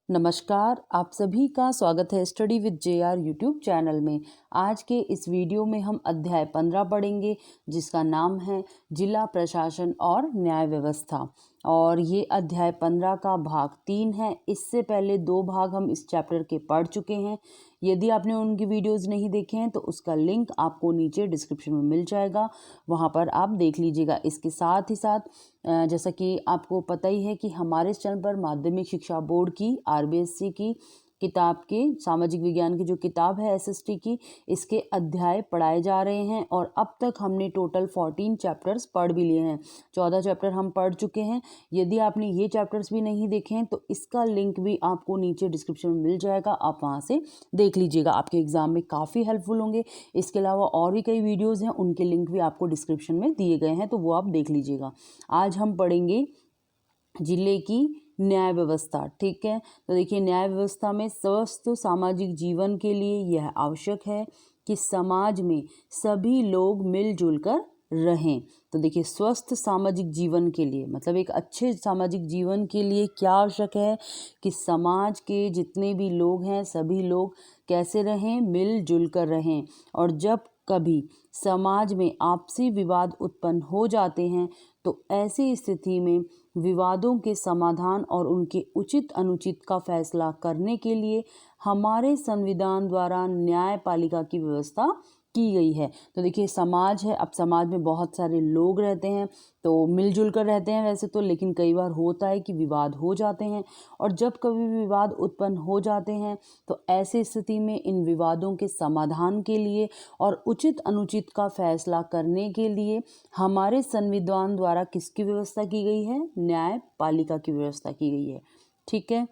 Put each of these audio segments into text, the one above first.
नमस्कार, आप सभी का स्वागत है study with JR YouTube channel में। आज के इस वीडियो में हम अध्याय 15 पढ़ेंगे, जिसका नाम है जिला प्रशासन और न्याय व्यवस्था। और ये अध्याय 15 का भाग 3 है। इससे पहले 2 भाग हम इस चैप्टर के पढ़ चुके हैं। यदि आपने उनकी वीडियोस नहीं देखे हैं तो उसका लिंक आपको नीचे डिस्क्रिप्शन में मिल जाएगा, वहाँ पर आप देख लीजिएगा। इसके साथ ही साथ जैसा कि आपको पता ही है कि हमारे इस चैनल पर माध्यमिक शिक्षा बोर्ड की आरबीएससी की किताब के सामाजिक विज्ञान की जो किताब है एसएसटी की, इसके अध्याय पढ़ाए जा रहे हैं। और अब तक हमने टोटल 14 चैप्टर्स पढ़ भी लिए हैं। 14 चैप्टर हम पढ़ चुके हैं। यदि आपने ये चैप्टर्स भी नहीं देखे हैं तो इसका लिंक भी आपको नीचे डिस्क्रिप्शन में मिल जाएगा, आप वहाँ से देख लीजिएगा। आपके एग्जाम में काफ़ी हेल्पफुल होंगे। इसके अलावा और भी कई वीडियोज़ हैं, उनके लिंक भी आपको डिस्क्रिप्शन में दिए गए हैं, तो वो आप देख लीजिएगा। आज हम पढ़ेंगे जिले की न्याय व्यवस्था। ठीक है, तो देखिए, न्याय व्यवस्था में स्वस्थ सामाजिक जीवन के लिए यह आवश्यक है कि समाज में सभी लोग मिलजुल कर रहें। तो देखिए, स्वस्थ सामाजिक जीवन के लिए मतलब एक अच्छे सामाजिक जीवन के लिए क्या आवश्यक है कि समाज के जितने भी लोग हैं सभी लोग कैसे रहें, मिलजुल कर रहें। और जब कभी समाज में आपसी विवाद उत्पन्न हो जाते हैं तो ऐसी स्थिति में विवादों के समाधान और उनके उचित अनुचित का फैसला करने के लिए हमारे संविधान द्वारा न्यायपालिका की व्यवस्था की गई है। तो देखिए, समाज है, अब समाज में बहुत सारे लोग रहते हैं, तो मिलजुल कर रहते हैं वैसे तो, लेकिन कई बार होता है कि विवाद हो जाते हैं। और जब कभी विवाद उत्पन्न हो जाते हैं तो ऐसी स्थिति में इन विवादों के समाधान के लिए और उचित अनुचित का फैसला करने के लिए हमारे संविधान द्वारा किसकी व्यवस्था की गई है? न्यायपालिका की व्यवस्था की गई है। ठीक है,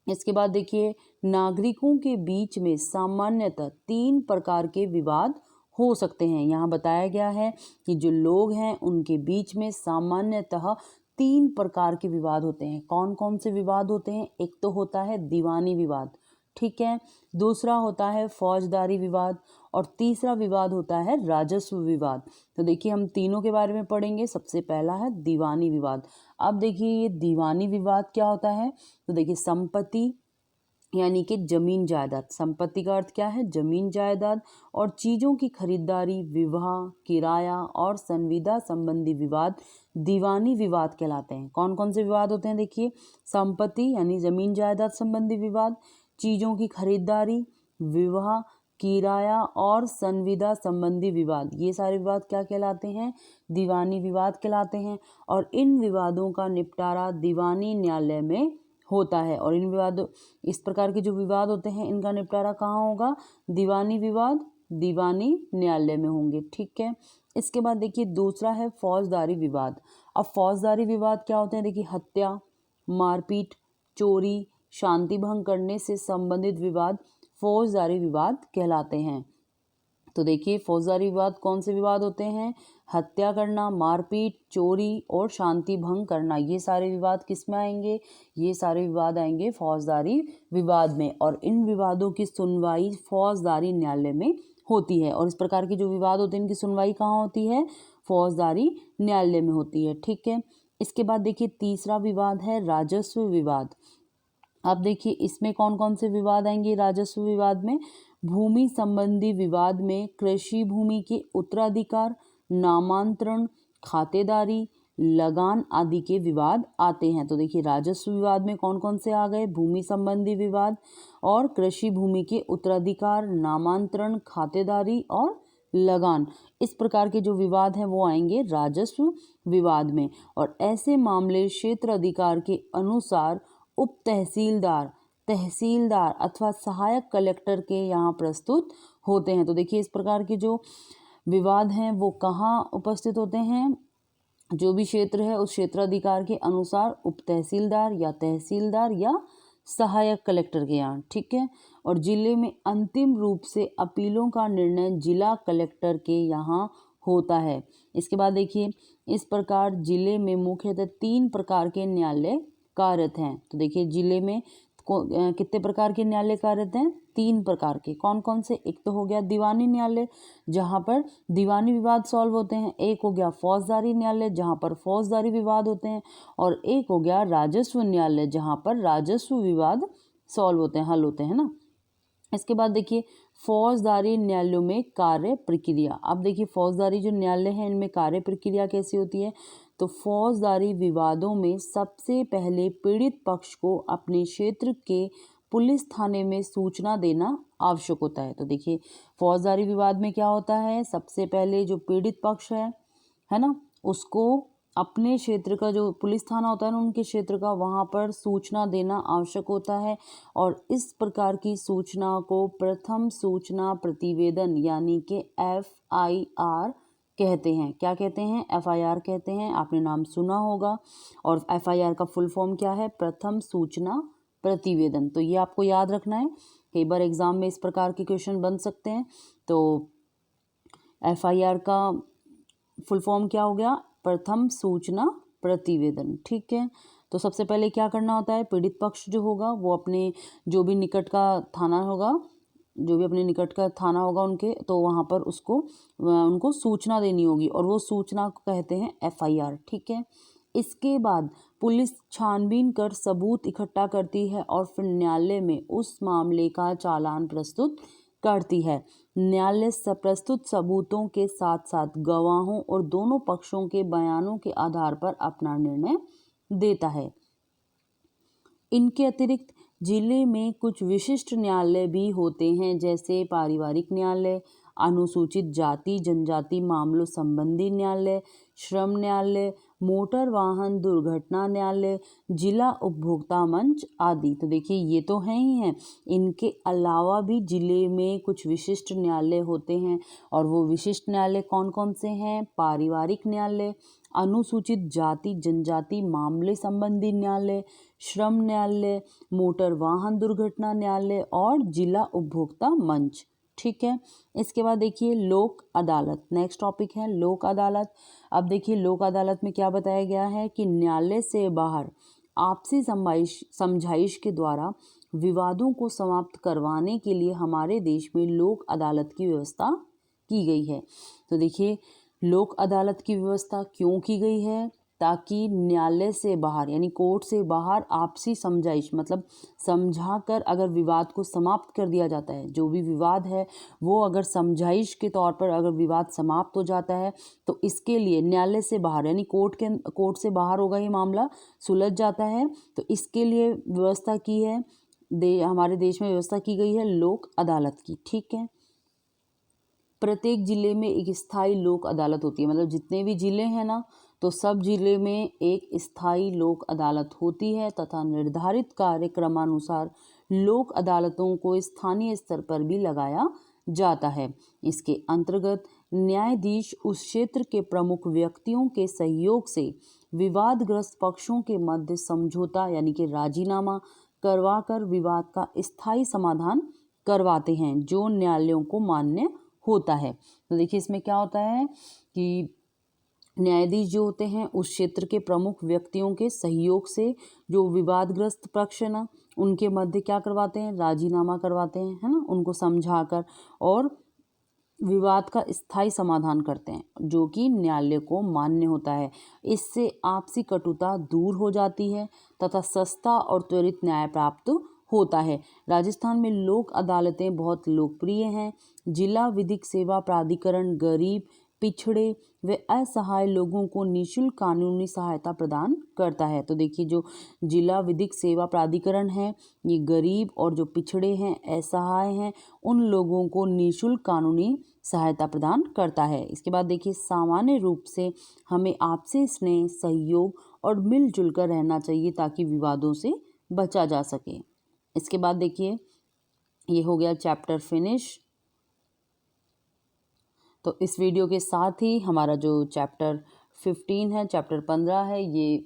इसके बाद देखिए, नागरिकों के बीच में सामान्यतः 3 प्रकार के विवाद हो सकते हैं। यहाँ बताया गया है कि जो लोग हैं उनके बीच में सामान्यतः 3 प्रकार के विवाद होते हैं। कौन कौन से विवाद होते हैं? एक तो होता है दीवानी विवाद, ठीक है, दूसरा होता है फौजदारी विवाद, और तीसरा विवाद होता है राजस्व विवाद। तो देखिए, हम तीनों के बारे में पढ़ेंगे। सबसे पहला है दीवानी विवाद। अब देखिए, ये दीवानी विवाद क्या होता है? तो देखिए, संपत्ति यानी कि जमीन जायदाद, संपत्ति का अर्थ क्या है? जमीन जायदाद, और चीज़ों की खरीदारी, विवाह, किराया और संविदा संबंधी विवाद दीवानी विवाद कहलाते हैं। कौन कौन से विवाद होते हैं? देखिए, संपत्ति यानी जमीन जायदाद संबंधी विवाद, चीज़ों की खरीदारी, विवाह, किराया और संविदा संबंधी विवाद, ये सारे विवाद क्या कहलाते हैं? दीवानी विवाद कहलाते हैं। और इन विवादों का निपटारा दीवानी न्यायालय में होता है। और इन विवादों, इस प्रकार के जो विवाद होते हैं, इनका निपटारा कहाँ होगा? दीवानी विवाद दीवानी न्यायालय में होंगे। ठीक है, इसके बाद देखिए, दूसरा है फौजदारी विवाद। अब फौजदारी विवाद क्या होते हैं? देखिए, हत्या, मारपीट, चोरी, शांति भंग करने से संबंधित विवाद फौजदारी विवाद कहलाते हैं। तो देखिए, फौजदारी विवाद कौन से विवाद होते हैं? हत्या करना, मारपीट, चोरी और शांति भंग करना, ये सारे विवाद किस में आएंगे? ये सारे विवाद आएंगे फौजदारी विवाद में। और इन विवादों की सुनवाई फौजदारी न्यायालय में होती है। और इस प्रकार के जो विवाद होते हैं इनकी सुनवाई कहाँ होती है? फौजदारी न्यायालय में होती है। ठीक है, इसके बाद देखिए, तीसरा विवाद है राजस्व विवाद। अब देखिए, इसमें कौन कौन से विवाद आएंगे राजस्व विवाद में? भूमि संबंधी विवाद में कृषि भूमि के उत्तराधिकार, नामांतरण, खातेदारी, लगान आदि के विवाद आते हैं। तो देखिए, राजस्व विवाद में कौन कौन से आ गए? भूमि संबंधी विवाद और कृषि भूमि के उत्तराधिकार, नामांतरण, खातेदारी और लगान, इस प्रकार के जो विवाद हैं वो आएंगे राजस्व विवाद में। और ऐसे मामले क्षेत्र अधिकार के अनुसार उप तहसीलदार, तहसीलदार अथवा सहायक कलेक्टर के यहाँ प्रस्तुत होते हैं। तो देखिए, इस प्रकार के जो विवाद हैं वो कहाँ उपस्थित होते हैं? जो भी क्षेत्र है उस क्षेत्राधिकार के अनुसार उप तहसीलदार या तहसीलदार या सहायक कलेक्टर के यहाँ। ठीक है, और जिले में अंतिम रूप से अपीलों का निर्णय जिला कलेक्टर के यहाँ होता है। इसके बाद देखिए, इस प्रकार जिले में मुख्यतः 3 प्रकार के न्यायालय कार्यरत हैं। तो देखिए, जिले में कितने प्रकार के न्यायालय कार्यरत हैं? 3 प्रकार के। कौन कौन से? एक तो हो गया दीवानी न्यायालय, जहाँ पर दीवानी विवाद सॉल्व होते हैं। एक हो गया फौजदारी न्यायालय, जहाँ पर फौजदारी विवाद होते हैं। और एक हो गया राजस्व न्यायालय, जहाँ पर राजस्व विवाद सॉल्व होते हैं, हल होते हैं ना। इसके बाद देखिए फौजदारी न्यायालयों में कार्य प्रक्रिया। अब देखिए फौजदारी जो न्यायालय हैं इनमें कार्य प्रक्रिया कैसी होती है? तो फौजदारी विवादों में सबसे पहले पीड़ित पक्ष को अपने क्षेत्र के पुलिस थाने में सूचना देना आवश्यक होता है। तो देखिए फौजदारी विवाद में क्या होता है? सबसे पहले जो पीड़ित पक्ष है ना, उसको अपने क्षेत्र का जो पुलिस थाना होता है ना, उनके क्षेत्र का, वहाँ पर सूचना देना आवश्यक होता है। और इस प्रकार की सूचना को प्रथम सूचना प्रतिवेदन यानी कि FIR कहते हैं। क्या कहते हैं? FIR कहते हैं। आपने नाम सुना होगा। और FIR का फुल फॉर्म क्या है? प्रथम सूचना प्रतिवेदन। तो ये आपको याद रखना है, कई बार एग्जाम में इस प्रकार के क्वेश्चन बन सकते हैं। तो FIR का फुल फॉर्म क्या हो गया? प्रथम सूचना प्रतिवेदन। ठीक है। तो सबसे पहले क्या करना होता है? पीड़ित पक्ष जो होगा वो अपने जो भी निकट का थाना होगा, जो भी अपने निकट का थाना होगा उनके, तो वहाँ पर उनको सूचना देनी होगी, और वो सूचना को कहते हैं FIR। ठीक है। इसके बाद पुलिस छानबीन कर सबूत इकट्ठा करती है और फिर न्यायालय में उस मामले का चालान प्रस्तुत करती है। न्यायालय प्रस्तुत सबूतों के साथ साथ गवाहों और दोनों पक्षों के बयानों के आधार पर अपना निर्णय देता है। इनके अतिरिक्त जिले में कुछ विशिष्ट न्यायालय भी होते हैं, जैसे पारिवारिक न्यायालय, अनुसूचित जाति जनजाति मामलों संबंधी न्यायालय, श्रम न्यायालय, मोटर वाहन दुर्घटना न्यायालय, जिला उपभोक्ता मंच आदि। तो देखिए ये तो हैं ही हैं, इनके अलावा भी जिले में कुछ विशिष्ट न्यायालय होते हैं। और वो विशिष्ट न्यायालय कौन कौन से हैं? पारिवारिक न्यायालय, अनुसूचित जाति जनजाति मामले संबंधी न्यायालय, श्रम न्यायालय, मोटर वाहन दुर्घटना न्यायालय और जिला उपभोक्ता मंच। ठीक है। इसके बाद देखिए लोक अदालत। नेक्स्ट टॉपिक है लोक अदालत। अब देखिए लोक अदालत में क्या बताया गया है कि न्यायालय से बाहर आपसी समझाइश के द्वारा विवादों को समाप्त करवाने के लिए हमारे देश में लोक अदालत की व्यवस्था की गई है। तो देखिए लोक अदालत की व्यवस्था क्यों की गई है? ताकि न्यायालय से बाहर यानी कोर्ट से बाहर आपसी समझाइश, मतलब समझा कर अगर विवाद को समाप्त कर दिया जाता है, जो भी विवाद है वो अगर समझाइश के तौर पर अगर विवाद समाप्त हो जाता है, तो इसके लिए न्यायालय से बाहर यानी कोर्ट से बाहर होगा ये मामला, सुलझ जाता है। तो इसके लिए व्यवस्था की है, हमारे देश में व्यवस्था की गई है लोक अदालत की। ठीक है। प्रत्येक जिले में एक स्थायी लोक अदालत होती है, मतलब जितने भी जिले हैं ना, तो सब जिले में एक स्थायी लोक अदालत होती है तथा निर्धारित कार्यक्रमानुसार लोक अदालतों को स्थानीय स्तर पर भी लगाया जाता है। इसके अंतर्गत न्यायाधीश उस क्षेत्र के प्रमुख व्यक्तियों के सहयोग से विवादग्रस्त पक्षों के मध्य समझौता यानी कि राजीनामा करवाकर विवाद का स्थायी समाधान करवाते हैं, जो न्यायालयों को मान्य होता है। तो देखिए इसमें क्या होता है कि न्यायाधीश जो होते हैं उस क्षेत्र के प्रमुख व्यक्तियों के सहयोग से जो विवादग्रस्त पक्ष है ना, उनके मध्य क्या करवाते हैं? राजीनामा करवाते हैं, है ना, उनको समझाकर, और विवाद का स्थायी समाधान करते हैं, जो कि न्यायालय को मान्य होता है। इससे आपसी कटुता दूर हो जाती है तथा सस्ता और त्वरित न्याय प्राप्त होता है। राजस्थान में लोक अदालतें बहुत लोकप्रिय हैं। जिला विधिक सेवा प्राधिकरण गरीब, पिछड़े व असहाय लोगों को निःशुल्क कानूनी सहायता प्रदान करता है। तो देखिए जो जिला विधिक सेवा प्राधिकरण है, ये गरीब और जो पिछड़े हैं, असहाय हैं, उन लोगों को निःशुल्क कानूनी सहायता प्रदान करता है। इसके बाद देखिए सामान्य रूप से हमें आपसी स्नेह, सहयोग और मिलजुल कर रहना चाहिए ताकि विवादों से बचा जा सके। इसके बाद देखिए ये हो गया चैप्टर फिनिश। तो इस वीडियो के साथ ही हमारा जो चैप्टर 15 है, चैप्टर 15 है, ये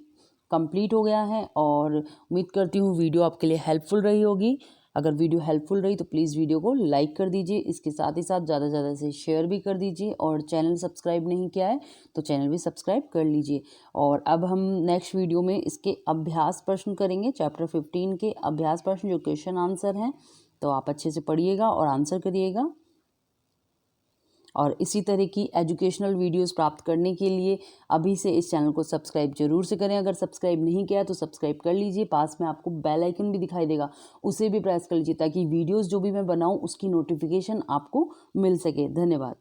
कंप्लीट हो गया है और उम्मीद करती हूँ वीडियो आपके लिए हेल्पफुल रही होगी। अगर वीडियो हेल्पफुल रही तो प्लीज़ वीडियो को लाइक कर दीजिए, इसके साथ ही साथ ज़्यादा से ज़्यादा से शेयर भी कर दीजिए, और चैनल सब्सक्राइब नहीं किया है तो चैनल भी सब्सक्राइब कर लीजिए। और अब हम नेक्स्ट वीडियो में इसके अभ्यास प्रश्न करेंगे, चैप्टर 15 के अभ्यास प्रश्न जो क्वेश्चन आंसर हैं, तो आप अच्छे से पढ़िएगा और आंसर करिएगा। और इसी तरह की एजुकेशनल वीडियोस प्राप्त करने के लिए अभी से इस चैनल को सब्सक्राइब जरूर से करें। अगर सब्सक्राइब नहीं किया तो सब्सक्राइब कर लीजिए, पास में आपको बेल आइकन भी दिखाई देगा, उसे भी प्रेस कर लीजिए ताकि वीडियोस जो भी मैं बनाऊं उसकी नोटिफिकेशन आपको मिल सके। धन्यवाद।